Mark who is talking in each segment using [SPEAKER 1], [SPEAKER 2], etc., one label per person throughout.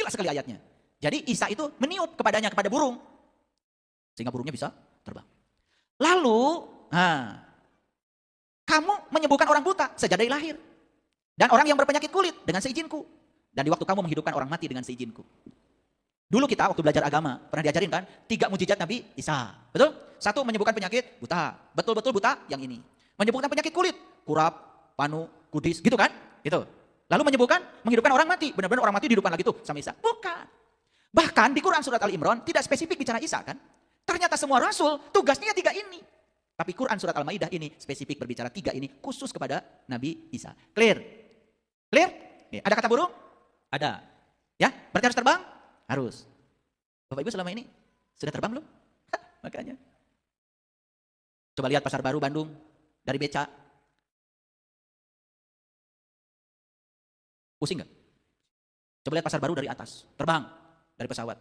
[SPEAKER 1] Jelas sekali ayatnya. Jadi Isa itu meniup kepadanya, kepada burung. Sehingga burungnya bisa terbang. Lalu, kamu menyembuhkan orang buta sejak dari lahir. Dan orang yang berpenyakit kulit dengan seizinku. Dan di waktu kamu menghidupkan orang mati dengan seizinku. Dulu kita waktu belajar agama, pernah diajarin kan? 3 mujizat Nabi Isa. Betul? 1 menyembuhkan penyakit buta. Betul-betul buta yang ini. Menyembuhkan penyakit kulit. Kurap, panu, kudis. Gitu kan? Gitu. Lalu menghidupkan orang mati. Benar-benar orang mati dihidupkan lagi tuh sama Isa. Bukan. Bahkan di Quran surat Al-Imran tidak spesifik bicara Isa kan? Ternyata semua rasul tugasnya 3 ini. Tapi Quran surat Al-Maidah ini spesifik berbicara 3 ini khusus kepada Nabi Isa. Clear? Clear? Nih, ada kata burung? Ada. Ya, berarti harus terbang? Harus. Bapak Ibu selama ini sudah terbang belum? Makanya. Coba lihat Pasar Baru Bandung dari beca. Pusing nggak? Coba lihat Pasar Baru dari atas, terbang dari pesawat.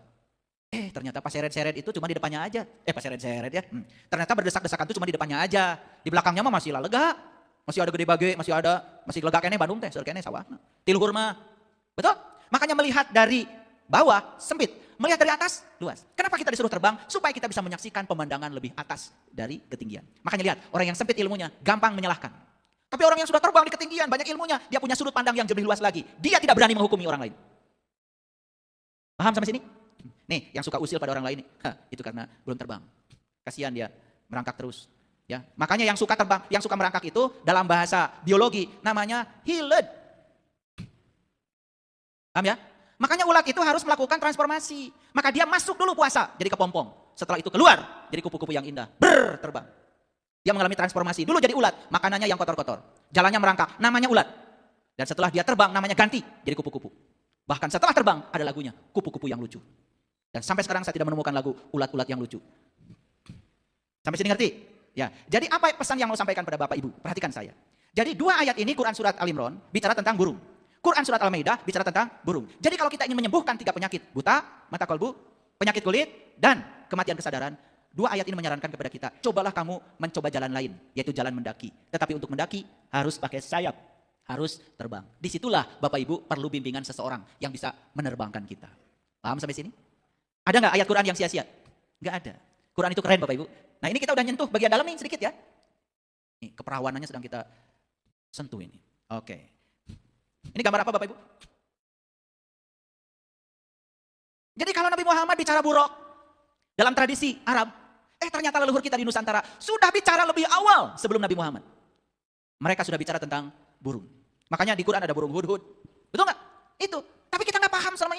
[SPEAKER 1] Ternyata pas seret-seret itu cuma di depannya aja. Pas seret-seret ya. Ternyata berdesak-desakan itu cuma di depannya aja. Di belakangnya mah masih lega. Masih ada gede bage, masih lega kene Bandung teh, kene sawah. Tiluhur mah. Betul? Makanya melihat dari bawah sempit, melihat dari atas luas. Kenapa kita disuruh terbang? Supaya kita bisa menyaksikan pemandangan lebih atas dari ketinggian. Makanya lihat, orang yang sempit ilmunya gampang menyalahkan. Tapi orang yang sudah terbang di ketinggian, banyak ilmunya, dia punya sudut pandang yang lebih luas lagi. Dia tidak berani menghukumi orang lain. Paham sampai sini? Nih, yang suka usil pada orang lain, itu karena belum terbang. Kasihan dia, merangkak terus. Ya, makanya yang suka terbang, yang suka merangkak itu dalam bahasa biologi namanya hiled. Paham ya? Makanya ulat itu harus melakukan transformasi. Maka dia masuk dulu puasa, jadi kepompong. Setelah itu keluar, jadi kupu-kupu yang indah. Terbang. Dia mengalami transformasi. Dulu jadi ulat, makanannya yang kotor-kotor. Jalannya merangkak, namanya ulat. Dan setelah dia terbang, namanya ganti, jadi kupu-kupu. Bahkan setelah terbang, ada lagunya, kupu-kupu yang lucu. Dan sampai sekarang saya tidak menemukan lagu ulat-ulat yang lucu. Sampai sini ngerti? Ya. Jadi apa pesan yang mau sampaikan pada Bapak Ibu? Perhatikan saya. Jadi 2 ayat ini Quran surat Al-Imran bicara tentang burung. Quran surat Al-Maidah bicara tentang burung. Jadi kalau kita ingin menyembuhkan 3 penyakit, buta, mata kolbu, penyakit kulit, dan kematian kesadaran, 2 ayat ini menyarankan kepada kita, cobalah kamu mencoba jalan lain, yaitu jalan mendaki. Tetapi untuk mendaki harus pakai sayap, harus terbang. Disitulah Bapak Ibu perlu bimbingan seseorang yang bisa menerbangkan kita. Paham sampai sini? Ada nggak ayat Quran yang sia-sia? Nggak ada. Quran itu keren Bapak Ibu. Nah ini kita udah nyentuh bagian dalam nih sedikit ya. Nih, keperawanannya sedang kita sentuh ini. Oke. Ini gambar apa Bapak Ibu? Jadi kalau Nabi Muhammad bicara buruk dalam tradisi Arab, ternyata leluhur kita di Nusantara sudah bicara lebih awal sebelum Nabi Muhammad. Mereka sudah bicara tentang burung. Makanya di Quran ada burung hudhud. Betul nggak? Itu. Tapi kita nggak paham selama ini.